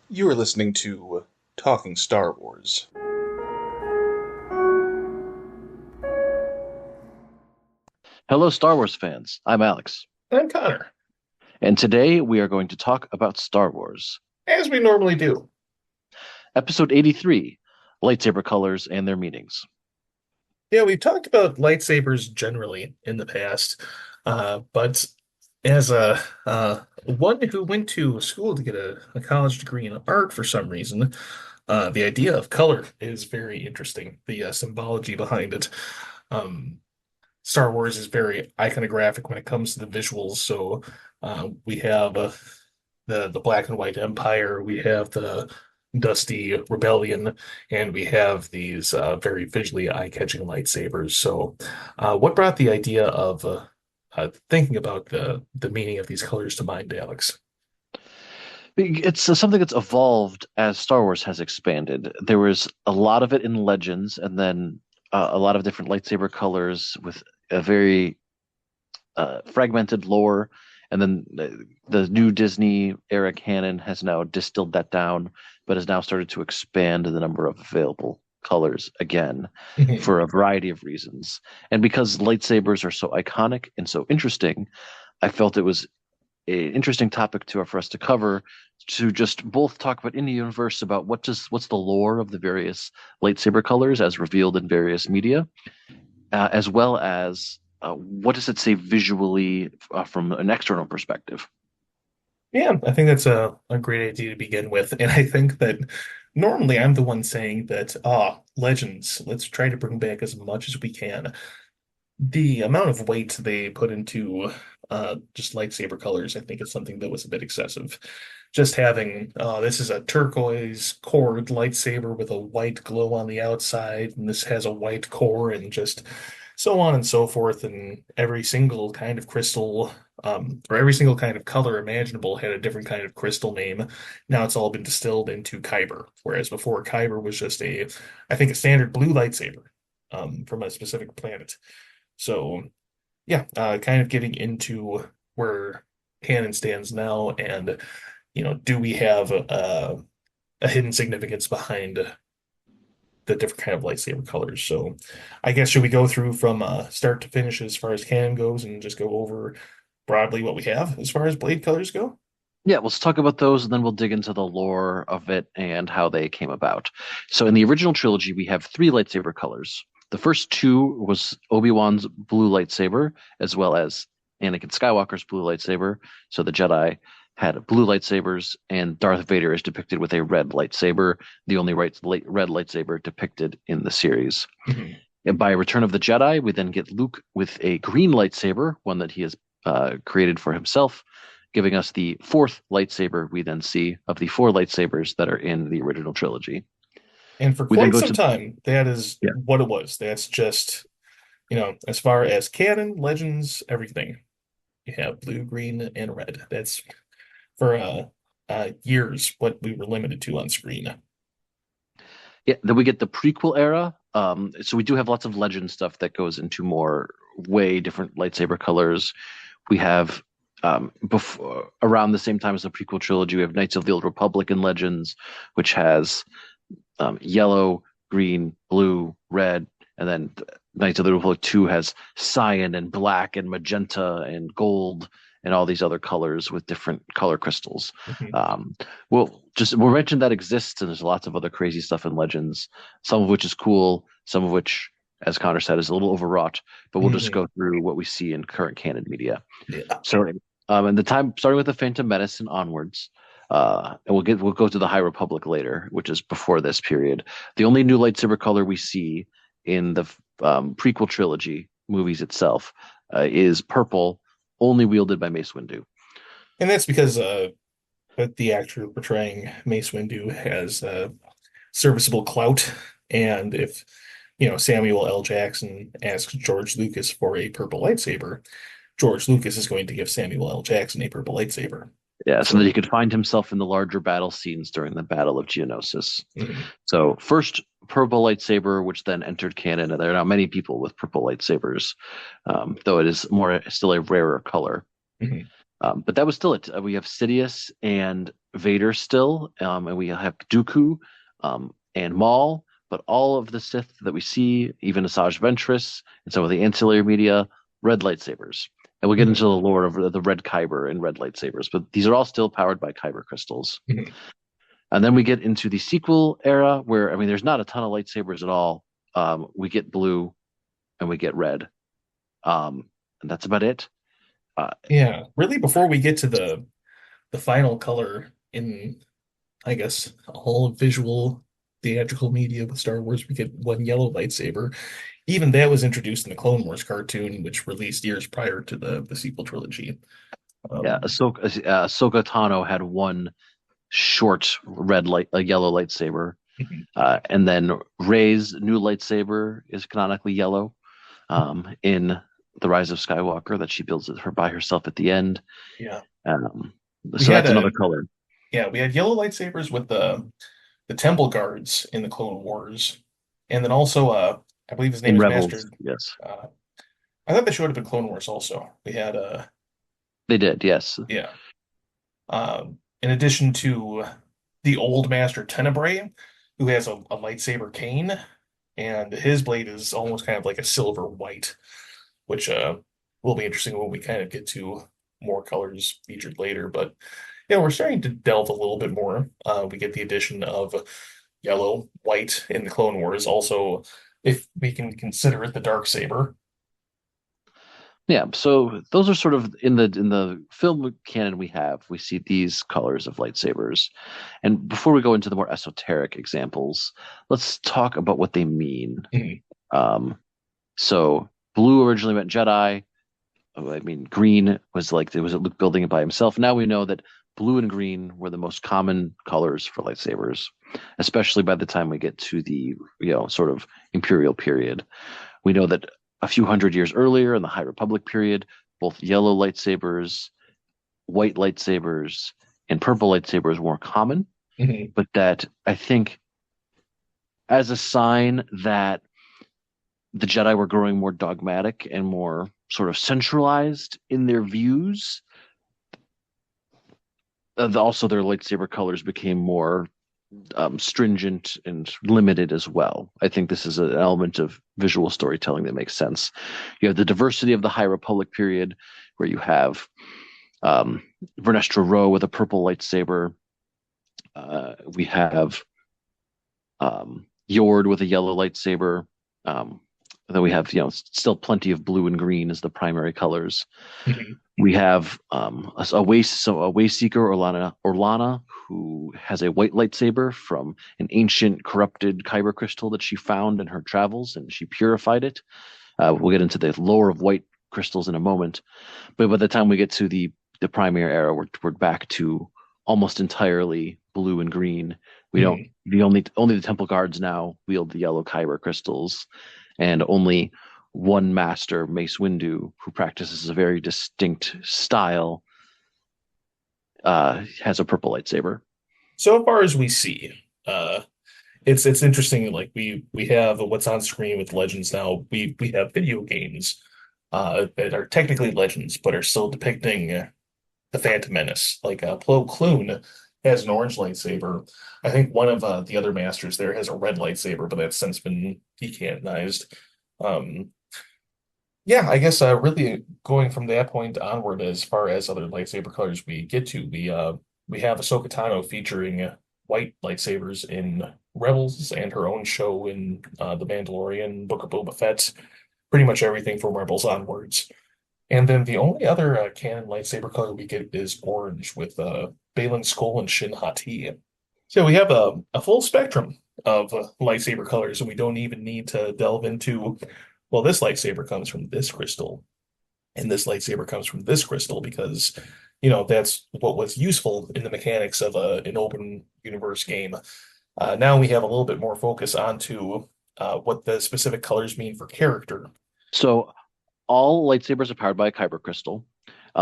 You are listening to Talking Star Wars. Hello, Star Wars fans. I'm Alex, I'm Connor, and today we are going to talk about Star Wars. as we normally do. Episode 83, Lightsaber Colors and Their Meanings. Yeah, we've talked about lightsabers generally in the past, but as a one who went to school to get a college degree in art for some reason, the idea of color is very interesting. The symbology behind it. Um, Star Wars is very iconographic when it comes to the visuals. So we have the black and white empire, we have the dusty rebellion, and we have these very visually eye-catching lightsabers. So, what brought the idea of thinking about the meaning of these colors to mind, Alex? It's something that's evolved as Star Wars has expanded. There was a lot of it in Legends, and then a lot of different lightsaber colors with a very fragmented lore. And then the new Disney era canon has now distilled that down, but has now started to expand the number of available colors again Mhm. for a variety of reasons. And because lightsabers are so iconic and so interesting, I felt it was an interesting topic for us to cover, to just both talk about in the universe about what's the lore of the various lightsaber colors as revealed in various media, as well as what does it say visually from an external perspective. Yeah, I think that's a great idea to begin with. And I think that normally I'm the one saying that, legends, let's try to bring back as much as we can. The amount of weight they put into just lightsaber colors, I think, is something that was a bit excessive. Just having, this is a turquoise cored lightsaber with a white glow on the outside, and this has a white core, and just so on and so forth. And every single kind of crystal, or every single kind of color imaginable had a different kind of crystal name. Now it's all been distilled into Kyber, whereas before Kyber was just I think, a standard blue lightsaber from a specific planet. So yeah, kind of getting into where canon stands now, and do we have a hidden significance behind the different kind of lightsaber colors? So, I guess should we go through from start to finish as far as canon goes, and just go over broadly what we have as far as blade colors go? Yeah, let's talk about those and then we'll dig into the lore of it and how they came about. So in the original trilogy, we have three lightsaber colors. The first two was Obi-Wan's blue lightsaber, as well as Anakin Skywalker's blue lightsaber. So the Jedi had blue lightsabers, and Darth Vader is depicted with a red lightsaber, the only red lightsaber depicted in the series. Mhm. And by Return of the Jedi, we then get Luke with a green lightsaber, one that he has created for himself, giving us the fourth lightsaber we then see of the four lightsabers that are in the original trilogy. And for We then quite go some to time, that is yeah, what it was. That's just, as far as canon, legends, everything. You have blue, green, and red. That's for years what we were limited to on screen. yeah. Then we get the prequel era. So we do have lots of legend stuff that goes into more way different lightsaber colors. We have before around the same time as the prequel trilogy, we have Knights of the Old Republic and Legends, which has yellow, green, blue, red, and then Knights of the Republic 2 has cyan and black and magenta and gold and all these other colors with different color crystals. Mhm. Um, we'll mention that exists, and there's lots of other crazy stuff in Legends, some of which is cool, some of which, as Connor said, is a little overwrought. But we'll just Mhm. go through what we see in current canon media. Yeah. So, and the time starting with the Phantom Menace and onwards, and we'll go to the High Republic later, which is before this period. The only new lightsaber color we see in the prequel trilogy movies itself is purple, only wielded by Mace Windu. And that's because that the actor portraying Mace Windu has serviceable clout. And if, Samuel L. Jackson asks George Lucas for a purple lightsaber, George Lucas is going to give Samuel L. Jackson a purple lightsaber. Yeah, so that he So, could find himself in the larger battle scenes during the Battle of Geonosis. mhm. So first purple lightsaber, which then entered canon, and there are now many people with purple lightsabers, though it is more still a rarer color. Mhm. But that was still it. We have Sidious and Vader still, and we have Dooku and Maul. But all of the Sith that we see, even Asajj Ventress and some of the ancillary media, red lightsabers. And we'll get into Mhm. the lore of the red kyber and red lightsabers, but these are all still powered by kyber crystals. Mhm. And then we get into the sequel era where, I mean, there's not a ton of lightsabers at all. We get blue and we get red. And that's about it. Uh, Yeah, really, before we get to the final color in, I guess, all visual theatrical media with Star Wars, we get one yellow lightsaber. Even that was introduced in the Clone Wars cartoon, which released years prior to the sequel trilogy. yeah, Um, Ahsoka Tano had one short a yellow lightsaber. mhm. And then Rey's new lightsaber is canonically yellow in the Rise of Skywalker that she builds it her by herself at the end. Yeah, Um, we so had that's another a color. we had yellow lightsabers with the temple guards in the Clone Wars, and then also I believe his name In is Rebels, Master. yes. Uh, I thought they showed up in Clone Wars also. We had They did, yes. yeah. In addition to the old Master Tenebrae, who has a lightsaber cane, and his blade is almost kind of like a silver white, which will be interesting when we kind of get to more colors featured later. But yeah, we're starting to delve a little bit more. We get the addition of yellow, white in the Clone Wars. Also, if we can consider it the dark saber. Yeah, so those are sort of in the film canon we see these colors of lightsabers. And before we go into the more esoteric examples, let's talk about what they mean. Mhm. Um, so blue originally meant Jedi. I mean, green was like there was a Luke building it by himself. Now we know that blue and green were the most common colors for lightsabers, especially by the time we get to the sort of Imperial period. We know that a few hundred years earlier in the High Republic period, both yellow lightsabers, white lightsabers, and purple lightsabers were common, Mhm. but that I think as a sign that the Jedi were growing more dogmatic and more sort of centralized in their views. Also, their lightsaber colors became more stringent and limited as well. I think this is an element of visual storytelling that makes sense. You have the diversity of the High Republic period, where you have um, Vernestra Rwoh with a purple lightsaber. We have Yord with a yellow lightsaber. Um, then we have, still plenty of blue and green as the primary colors. Mhm. We have a way seeker, Orlana, who has a white lightsaber from an ancient corrupted kyber crystal that she found in her travels, and she purified it. We'll get into the lore of white crystals in a moment, but by the time we get to the primary era, we're back to almost entirely blue and green. We don't Mhm. the only the temple guards now wield the yellow kyber crystals, and only one master, Mace Windu, who practices a very distinct style, has a purple lightsaber. So far as we see, it's interesting. Like we have what's on screen with Legends now. We have video games that are technically Legends, but are still depicting the Phantom Menace. Like Plo Koon has an orange lightsaber. I think one of the other masters there has a red lightsaber, but that's since been decanonized. Um, yeah, I guess really going from that point onward, as far as other lightsaber colors we get to, we have Ahsoka Tano featuring white lightsabers in Rebels and her own show in The Mandalorian, Book of Boba Fett, pretty much everything from Rebels onwards. And then the only other canon lightsaber color we get is orange with Baylan Skoll and Shin Hati. So we have a full spectrum of lightsaber colors, and we don't even need to delve into, well, this lightsaber comes from this crystal, and this lightsaber comes from this crystal because, that's what was useful in the mechanics of an open universe game. Now we have a little bit more focus onto what the specific colors mean for character. So all lightsabers are powered by a kyber crystal.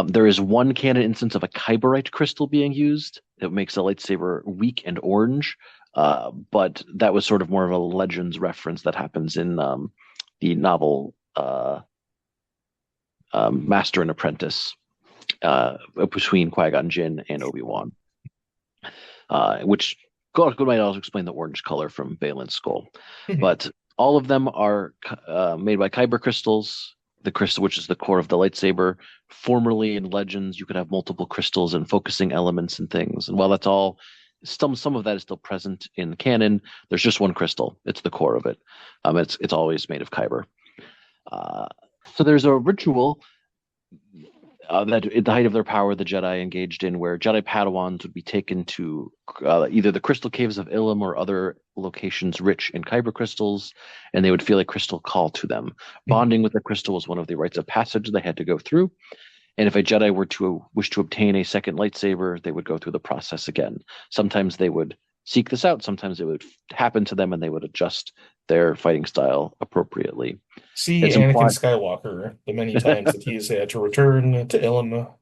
There is one canon instance of a kyberite crystal being used that makes a lightsaber weak and orange, but that was sort of more of a Legends reference that happens in the novel Master and Apprentice. between Qui-Gon Jinn and Obi-Wan, which God might also explain the orange color from Balin's skull. Mhm. But all of them are made by kyber crystals. The crystal, which is the core of the lightsaber. Formerly in Legends, you could have multiple crystals and focusing elements and things. And while that's all, some of that is still present in canon. There's just one crystal. It's the core of it. It's always made of kyber. Uh, so there's a ritual that at the height of their power, the Jedi engaged in, where Jedi Padawans would be taken to either the crystal caves of Ilum or other locations rich in kyber crystals, and they would feel a crystal call to them. Mhm. Bonding with a crystal was one of the rites of passage they had to go through. And if a Jedi were to wish to obtain a second lightsaber, they would go through the process again. Sometimes they would seek this out. Sometimes it would happen to them, and they would adjust their fighting style appropriately. See It's Anakin implied. Skywalker the many times that he's had to return to Ilum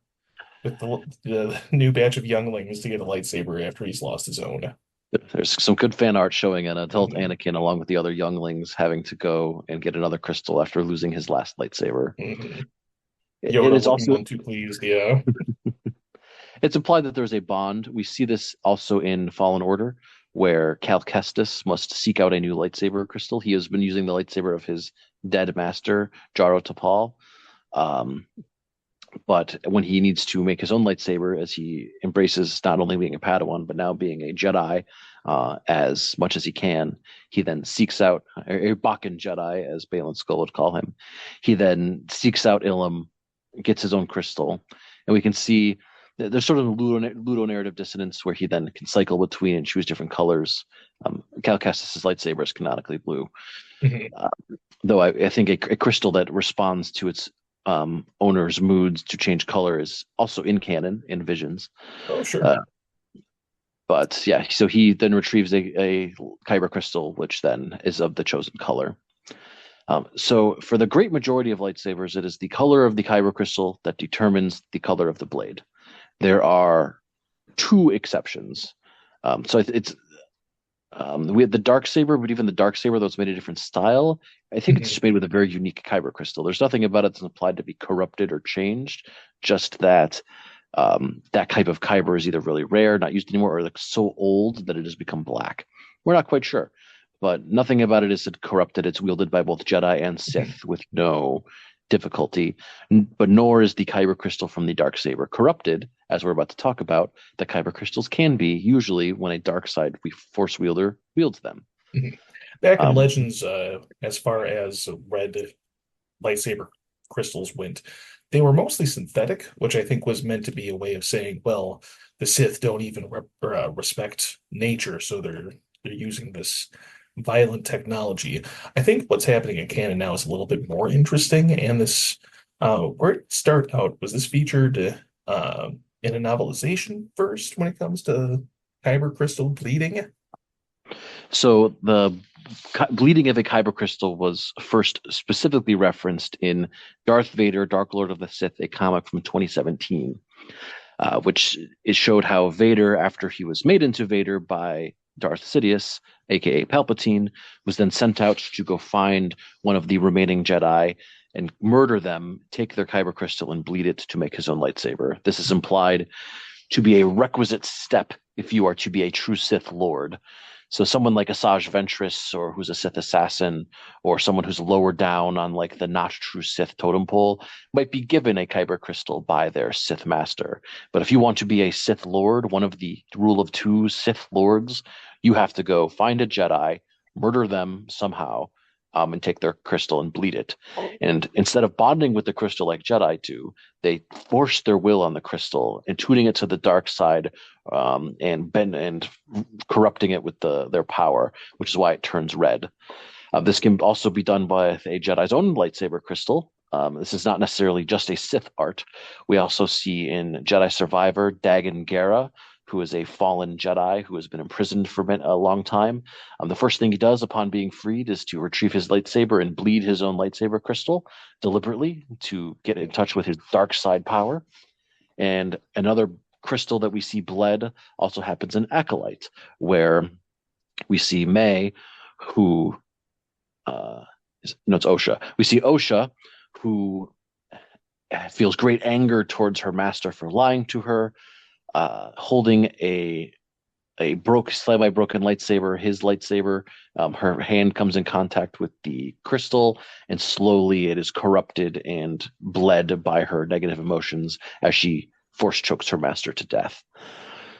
with the new batch of younglings to get a lightsaber after he's lost his own. There's some good fan art showing an adult Mhm. Anakin along with the other younglings having to go and get another crystal after losing his last lightsaber. Mhm. It Yoda is looking also none too pleased, yeah. it's implied that there's a bond. We see this also in Fallen Order, where Cal Kestis must seek out a new lightsaber crystal. He has been using the lightsaber of his dead master, Jaro Tapal. Um, but when he needs to make his own lightsaber, as he embraces not only being a Padawan, but now being a Jedi as much as he can, he then seeks out a Bakken Jedi, as Balin Skull would call him. He then seeks out Ilum, gets his own crystal, and we can see there's sort of a ludonarrative dissonance where he then can cycle between and choose different colors. Cal Kestis' lightsaber is canonically blue, Mhm. uh, though I think a crystal that responds to its owner's moods to change color is also in canon in Visions. Oh, sure. Uh, but yeah, so he then retrieves a kyber crystal, which then is of the chosen color. So for the great majority of lightsabers, it is the color of the kyber crystal that determines the color of the blade. There are two exceptions. It's we had the dark saber, but even the dark saber, though it's made a different style, I think it's Mhm. just made with a very unique kyber crystal. There's nothing about it that's implied to be corrupted or changed. Just that that type of kyber is either really rare, not used anymore, or like so old that it has become black. We're not quite sure, but nothing about it is corrupted. It's wielded by both Jedi and Mhm. Sith with no difficulty. But nor is the kyber crystal from the dark saber corrupted, as we're about to talk about. The kyber crystals can be usually when a dark side force wielder wields them. Mhm. Back in Um, Legends, as far as red lightsaber crystals went, they were mostly synthetic, which I think was meant to be a way of saying, well, the Sith don't even respect nature, so they're using this violent technology. I think what's happening in canon now is a little bit more interesting, and this where it start out was this featured in a novelization first when it comes to kyber crystal bleeding. so the bleeding of a kyber crystal was first specifically referenced in Darth Vader, Dark Lord of the Sith, a comic from 2017, which it showed how Vader, after he was made into Vader by Darth Sidious, aka Palpatine, was then sent out to go find one of the remaining Jedi and murder them, take their kyber crystal, and bleed it to make his own lightsaber. This is implied to be a requisite step if you are to be a true Sith Lord. So someone like Asajj Ventress, or who's a Sith assassin, or someone who's lower down on like the not true Sith totem pole, might be given a kyber crystal by their Sith master. But if you want to be a Sith Lord, one of the rule of two Sith Lords, you have to go find a Jedi, murder them somehow, and take their crystal and bleed it. And instead of bonding with the crystal like Jedi do, they force their will on the crystal and tuning it to the dark side, and corrupting it with their power, which is why it turns red. This can also be done by a Jedi's own lightsaber crystal. This is not necessarily just a Sith art. We also see in Jedi Survivor Dagan Gera, who is a fallen Jedi who has been imprisoned for a long time. The first thing he does upon being freed is to retrieve his lightsaber and bleed his own lightsaber crystal deliberately to get in touch with his dark side power. And another crystal that we see bled also happens in Acolyte, where we see May, who no, it's Osha. We see Osha, who feels great anger towards her master for lying to her, holding a slightly broken lightsaber, his lightsaber. Her hand comes in contact with the crystal, and slowly it is corrupted and bled by her negative emotions as she force chokes her master to death.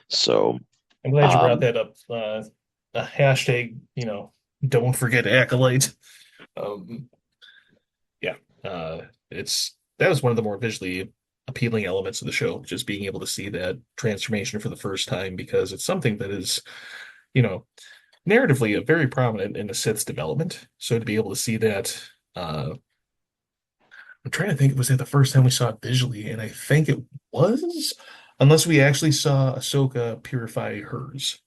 So, I'm glad you brought um, that up. A hashtag, don't forget Acolyte. Um, yeah, it's that was one of the more visually appealing elements of the show, just being able to see that transformation for the first time because it's something that is, you know, narratively very prominent in the Sith's development. So to be able to see that, I'm trying to think, was that the first time we saw it visually? And I think it was, unless we actually saw Ahsoka purify hers.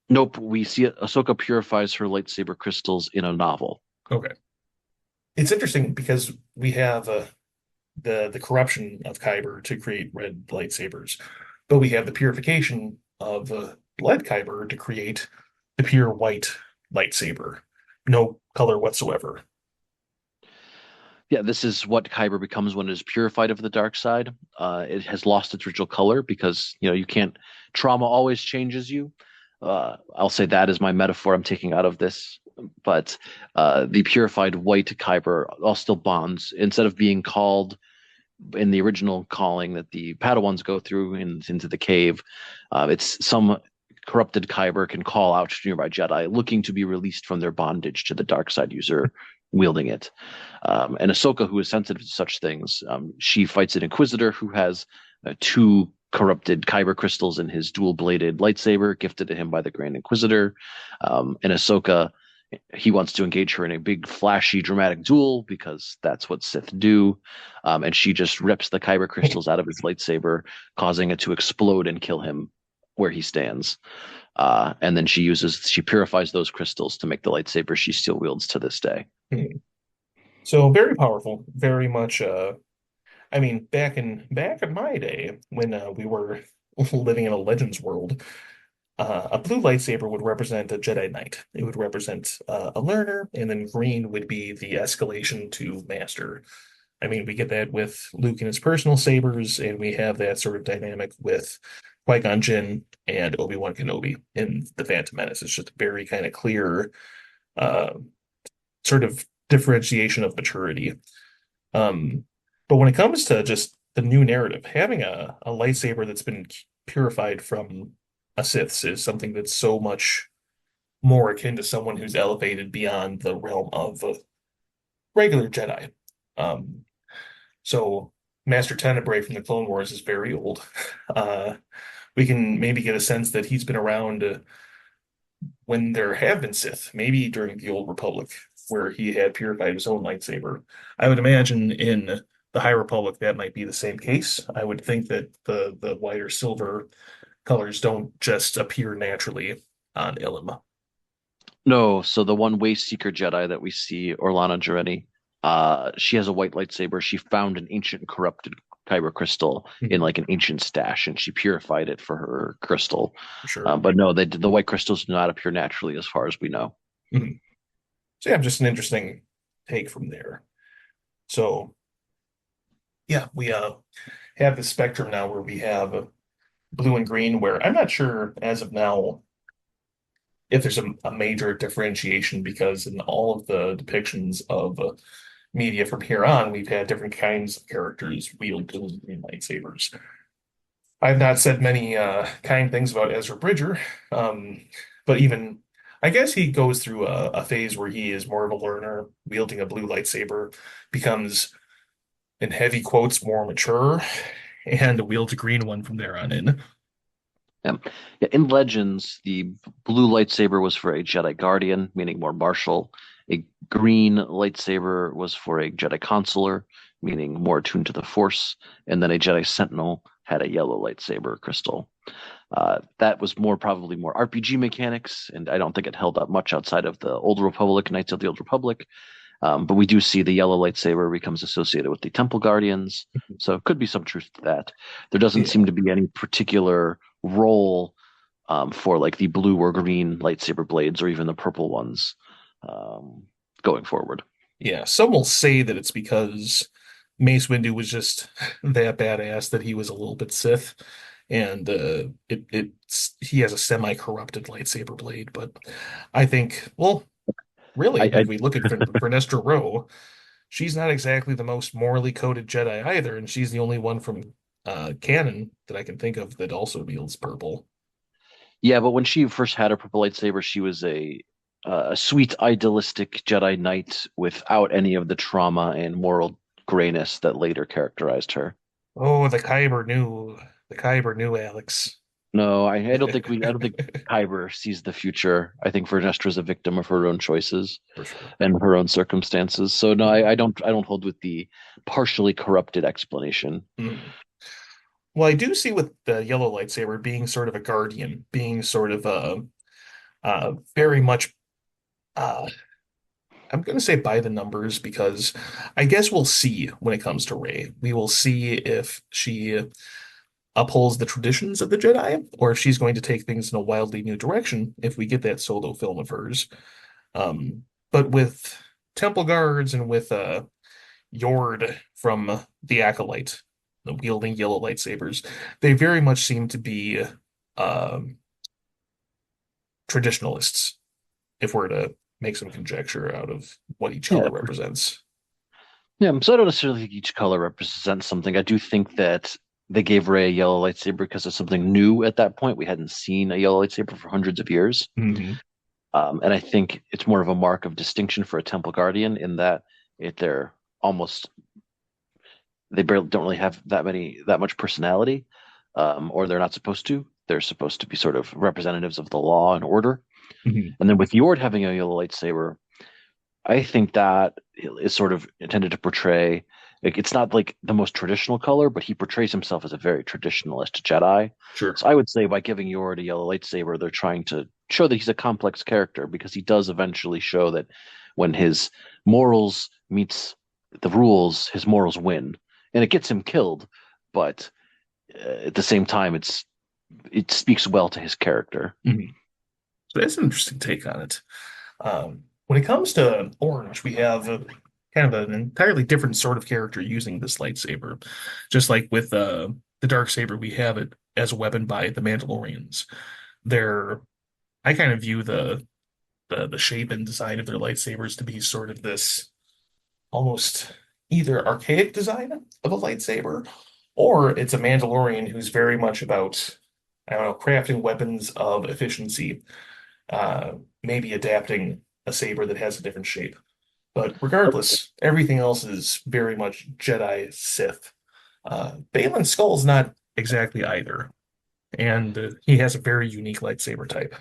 nope, we see Ahsoka purifies her lightsaber crystals in a novel. Okay. It's interesting because we have the corruption of Kyber to create red lightsabers, but we have the purification of lead Kyber to create the pure white lightsaber, no color whatsoever. Yeah, this is what Kyber becomes when it is purified of the dark side. It has lost its original color because you can't. Trauma always changes you. I'll say that is my metaphor I'm taking out of this. But the purified white Kyber all still bonds. Instead of being called in the original calling that the Padawans go through into the cave, it's some corrupted Kyber can call out to nearby Jedi looking to be released from their bondage to the dark side user wielding it. And Ahsoka, who is sensitive to such things, she fights an Inquisitor who has two corrupted Kyber crystals in his dual-bladed lightsaber gifted to him by the Grand Inquisitor. And Ahsoka, he wants to engage her in a big, flashy, dramatic duel because that's what Sith do. And she just rips the Kyber crystals out of his lightsaber, causing it to explode and kill him where he stands. And then she purifies those crystals to make the lightsaber she still wields to this day. So very powerful, very much. I mean, back in my day when we were living in a Legends world, a blue lightsaber would represent a Jedi Knight. It would represent a learner, and then green would be the escalation to master. I mean, we get that with Luke and his personal sabers, and we have that sort of dynamic with Qui-Gon Jinn and Obi-Wan Kenobi in The Phantom Menace. It's just a very kind of clear uh, sort of differentiation of maturity. Um, but when it comes to just the new narrative, having a lightsaber that's been purified from a Sith's is something that's so much more akin to someone who's elevated beyond the realm of a regular Jedi. Um, so Master Tenebrae from the Clone Wars is very old. Uh, we can maybe get a sense that he's been around when there have been Sith, maybe during the Old Republic, where he had purified his own lightsaber. I would imagine in the High Republic that might be the same case. I would think that the white or silver colors don't just appear naturally on Ilum. No, so the one way seeker Jedi that we see, Orlana Jareni, she has a white lightsaber. She found an ancient corrupted kyber crystal in like an ancient stash, and she purified it for her crystal. For sure. But no, the white crystals do not appear naturally, as far as we know. Mhm. So yeah, just an interesting take from there. So yeah, we have the spectrum now where we have blue and green, where I'm not sure as of now if there's a major differentiation because in all of the depictions of media from here on, we've had different kinds of characters wield blue and green lightsabers. I've not said many kind things about Ezra Bridger, but even I guess he goes through a phase where he is more of a learner, wielding a blue lightsaber, becomes, in heavy quotes, more mature, and wields a green one from there on in. Yeah. Yeah, in Legends, the blue lightsaber was for a Jedi Guardian, meaning more martial. A green lightsaber was for a Jedi Consular, meaning more attuned to the Force. And then a Jedi Sentinel had a yellow lightsaber crystal. That was probably more RPG mechanics, and I don't think it held up much outside of the Old Republic, Knights of the Old Republic. But we do see the yellow lightsaber becomes associated with the Temple Guardians, so it could be some truth to that. There doesn't Yeah. seem to be any particular role for like the blue or green lightsaber blades or even the purple ones um, going forward. Yeah, some will say that it's because Mace Windu was just that badass that he was a little bit Sith, and he has a semi-corrupted lightsaber blade. But I think, well, really, I if we look at Vernestra Rowe, she's not exactly the most morally coded Jedi either, and she's the only one from canon that I can think of that also wields purple. Yeah, but when she first had her purple lightsaber, she was a sweet, idealistic Jedi Knight without any of the trauma and moral grayness that later characterized her. Oh, the Kyber knew Alex. No, I don't think Kyber sees the future. I think Vernestra is a victim of her own choices For sure. and her own circumstances. So no, I don't hold with the partially corrupted explanation. Mhm. Well, I do see with the yellow lightsaber being sort of a guardian, being sort of very much uh, I'm going to say by the numbers because I guess we'll see when it comes to Rey. We will see if she upholds the traditions of the Jedi or if she's going to take things in a wildly new direction if we get that solo film of hers. But with Temple Guards and with Yord from the Acolyte, the wielding yellow lightsabers, they very much seem to be um, traditionalists, if we're to make some conjecture out of what each Yeah, color represents. yeah. So I don't necessarily think each color represents something. I do think that they gave Rey a yellow lightsaber because of something new at that point. We hadn't seen a yellow lightsaber for hundreds of years. Hmm. And I think it's more of a mark of distinction for a Temple Guardian in that they're almost they barely don't really have that much personality, or they're not supposed to. They're supposed to be sort of representatives of the law and order. Hmm. And then with Yord having a yellow lightsaber, I think that is sort of intended to portray like it's not like the most traditional color, but he portrays himself as a very traditionalist Jedi. Sure. So I would say by giving Yord a yellow lightsaber, they're trying to show that he's a complex character because he does eventually show that when his morals meets the rules, his morals win, and it gets him killed. But at the same time, it speaks well to his character. Hmm. So that's an interesting take on it. When it comes to Orange, we have kind of an entirely different sort of character using this lightsaber. Just like with the dark saber, we have it as a weapon by the Mandalorians. They're I kind of view the shape and design of their lightsabers to be sort of this almost either archaic design of a lightsaber, or it's a Mandalorian who's very much about, I don't know, crafting weapons of efficiency, uh, maybe adapting a saber that has a different shape. But regardless, everything else is very much Jedi Sith. Balin's Skull's not exactly either, and he has a very unique lightsaber type.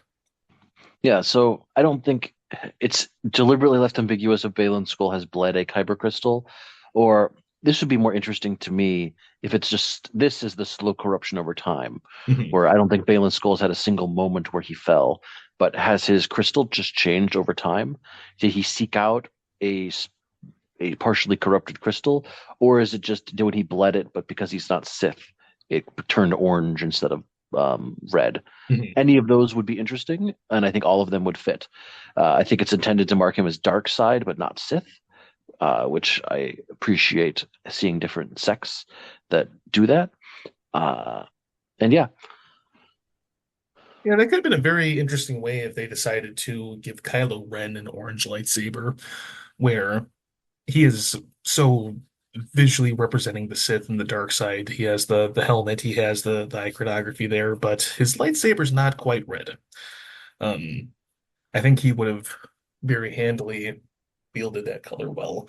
Yeah, so I don't think it's deliberately left ambiguous if Balin's skull has bled a kyber crystal, or this would be more interesting to me if it's just this is the slow corruption over time, Mhm. where I don't think Balin's skull has had a single moment where he fell, but has his crystal just changed over time? Did he seek out a a partially corrupted crystal, or is it just when he bled it, but because he's not Sith, it turned orange instead of red? Mhm. Any of those would be interesting, and I think all of them would fit. I think it's intended to mark him as dark side, but not Sith, which I appreciate seeing different sects that do that. Uh, and yeah, Yeah, that could have been a very interesting way if they decided to give Kylo Ren an orange lightsaber, where he is so visually representing the Sith and the dark side. He has the helmet, he has the iconography there, but his lightsaber's not quite red. Um, I think he would have very handily wielded that color well.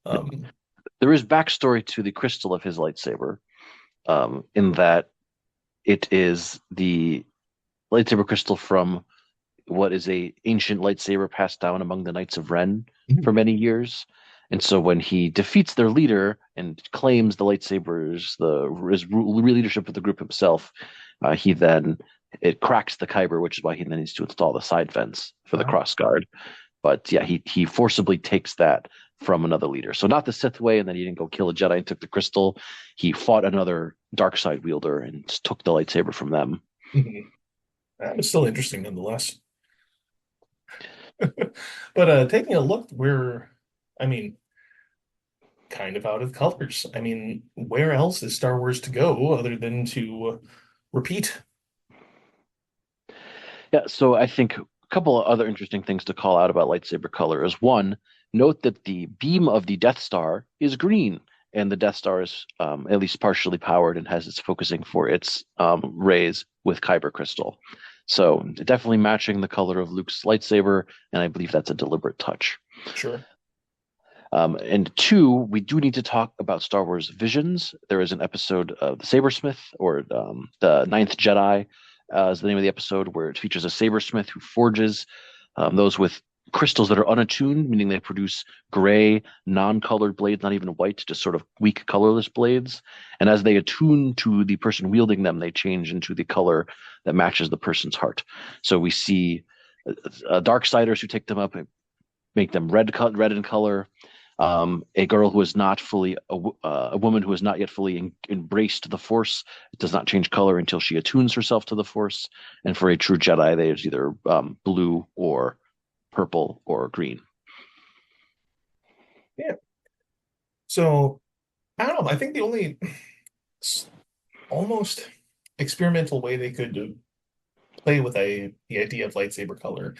Um, there is backstory to the crystal of his lightsaber, in that it is the lightsaber crystal from what is a ancient lightsaber passed down among the Knights of Ren for many years. And so when he defeats their leader and claims the lightsabers, leadership of the group himself, he then it cracks the kyber, which is why he then needs to install the side fence for the uh, cross guard. But yeah, he forcibly takes that from another leader. So not the Sith way, and then he didn't go kill a Jedi and took the crystal. He fought another dark side wielder and took the lightsaber from them. mhm. That was still interesting nonetheless. But taking a look, I mean, kind of out of colors. I mean, where else is Star Wars to go other than to repeat? Yeah, so I think a couple of other interesting things to call out about lightsaber color is one, note that the beam of the Death Star is green, and the Death Star is at least partially powered and has its focusing for its rays with kyber crystal. So definitely matching the color of Luke's lightsaber, and I believe that's a deliberate touch. Sure. And two, we do need to talk about Star Wars Visions. There is an episode of The Sabersmith, or the Ninth Jedi, is the name of the episode, where it features a sabersmith who forges those with crystals that are unattuned, meaning they produce gray, non-colored blades, not even white, just sort of weak, colorless blades. And as they attune to the person wielding them, they change into the color that matches the person's heart. So we see Darksiders who take them up, make them red in color. A girl who is not fully a woman who has not yet fully embraced the Force. It does not change color until she attunes herself to the Force. And for a true Jedi, they is either blue or purple or green. Yeah. So I don't know. I think the only almost experimental way they could play with the idea of lightsaber color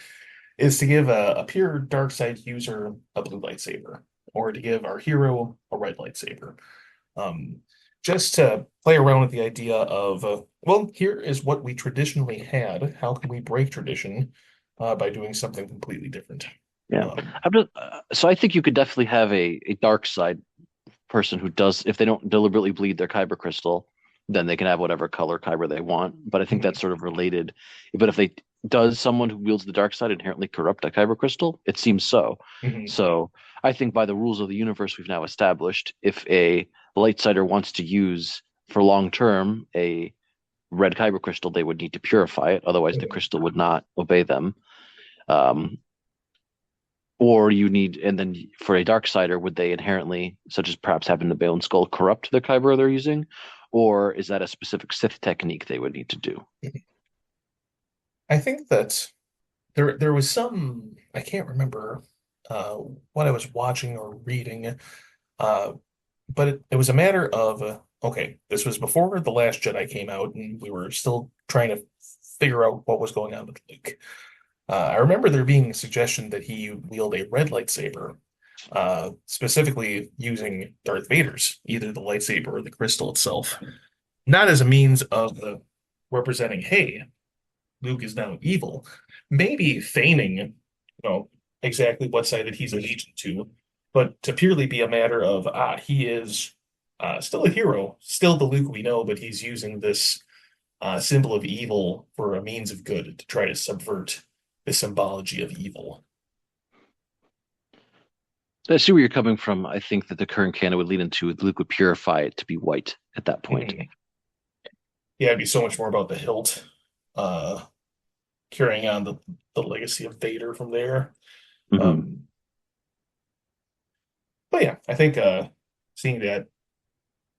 is to give a pure dark side user a blue lightsaber, or to give our hero a red lightsaber. Um, just to play around with the idea of, well, here is what we traditionally had. How can we break tradition by doing something completely different? Yeah, Um, so I think you could definitely have a dark side person who does, if they don't deliberately bleed their kyber crystal, then they can have whatever color kyber they want. But I think mhm, that's sort of related. But if they does someone who wields the dark side inherently corrupt a kyber crystal? It seems so. mhm. So I think by the rules of the universe we've now established, if a lightsider wants to use for long term a red kyber crystal, they would need to purify it. Otherwise, the crystal would not obey them. Um, or you need, and then for a dark sider, would they inherently, such as perhaps having the Bale and Skull, corrupt the kyber they're using? Or is that a specific Sith technique they would need to do? I think that there was some, I can't remember uh, what I was watching or reading, uh, but it was a matter of okay, this was before The Last Jedi came out, and we were still trying to figure out what was going on with Luke. I remember there being a suggestion that he wield a red lightsaber, specifically using Darth Vader's, either the lightsaber or the crystal itself, not as a means of representing, hey, Luke is now evil, maybe feigning, exactly what side that he's allegiant to, but to purely be a matter of, he is still a hero, still the Luke we know, but he's using this symbol of evil for a means of good to try to subvert the symbology of evil. I see where you're coming from. I think that the current canon would lead into Luke would purify it to be white at that point. Mhm. Yeah, it'd be so much more about the hilt, uh, carrying on the legacy of Vader from there. Hmm. Um, but yeah, I think seeing that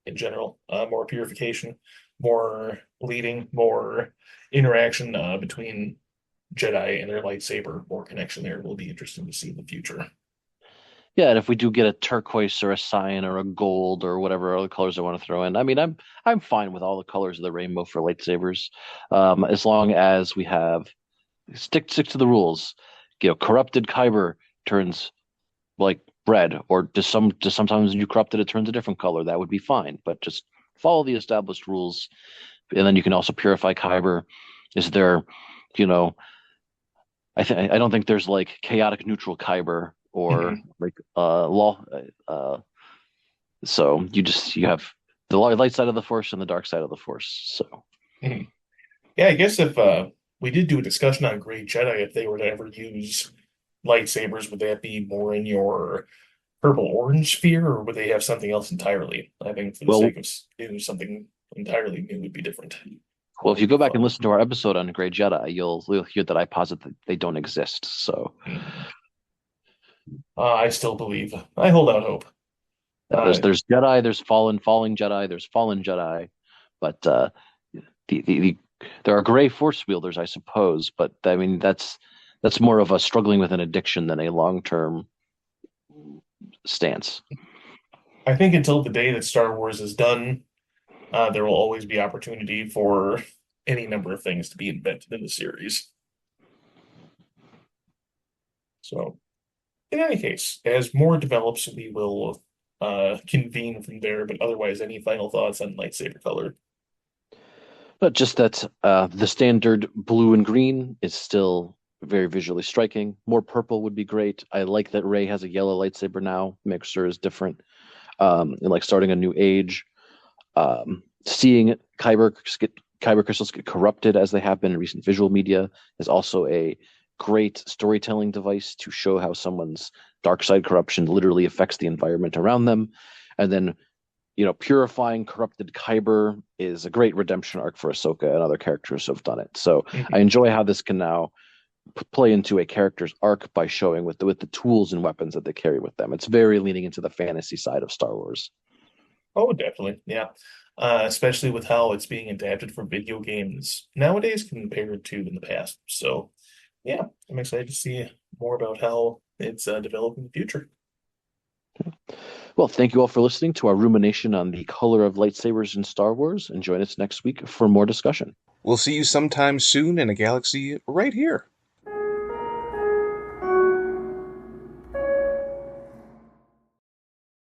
in general, more purification, more bleeding, more interaction between Jedi and their lightsaber, more connection there will be interesting to see in the future. Yeah, and if we do get a turquoise or a cyan or a gold or whatever other colors I want to throw in, I mean, I'm fine with all the colors of the rainbow for lightsabers, as long as we have stick to the rules. Corrupted kyber turns like red, or just sometimes when you corrupt it, it turns a different color. That would be fine, but just follow the established rules, and then you can also purify kyber. Is there, you know, I don't think there's like chaotic neutral kyber or Mhm. like law. So you have the light side of the force and the dark side of the force. So Mhm. Yeah, I guess if we did do a discussion on Grey Jedi, if they were to ever use lightsabers, would that be more in your purple orange sphere, or would they have something else entirely? I think for the well, sake of doing something entirely new would be different. well, What if you would be go back and fun? listen to our episode on Grey Jedi, you'll hear that I posit that they don't exist. So Mhm. I still believe. I hold out hope. there's Uh, there's Jedi, there's fallen Jedi, there's fallen Jedi, but the there are gray force wielders, I suppose. But I mean that's more of a struggling with an addiction than a long term stance. I think until the day that Star Wars is done, there will always be opportunity for any number of things to be invented in the series. So, in any case, as more develops, we will convene from there. But otherwise, any final thoughts on lightsaber color? But just that the standard blue and green is still very visually striking. More purple would be great. I like that Rey has a yellow lightsaber now. Makes her is different. And like starting a new age. Seeing kyber crystals get corrupted as they have been in recent visual media is also a great storytelling device to show how someone's dark side corruption literally affects the environment around them. And then, purifying corrupted kyber is a great redemption arc for Ahsoka and other characters who have done it. So I Mhm. enjoy how this can now play into a character's arc by showing with the tools and weapons that they carry with them. It's very leaning into the fantasy side of Star Wars. Oh, definitely. Yeah. Especially with how it's being adapted for video games nowadays compared to in the past. So, yeah, I'm excited to see more about how it's developed in the future. Well, thank you all for listening to our rumination on the color of lightsabers in Star Wars, and join us next week for more discussion. We'll see you sometime soon in a galaxy right here.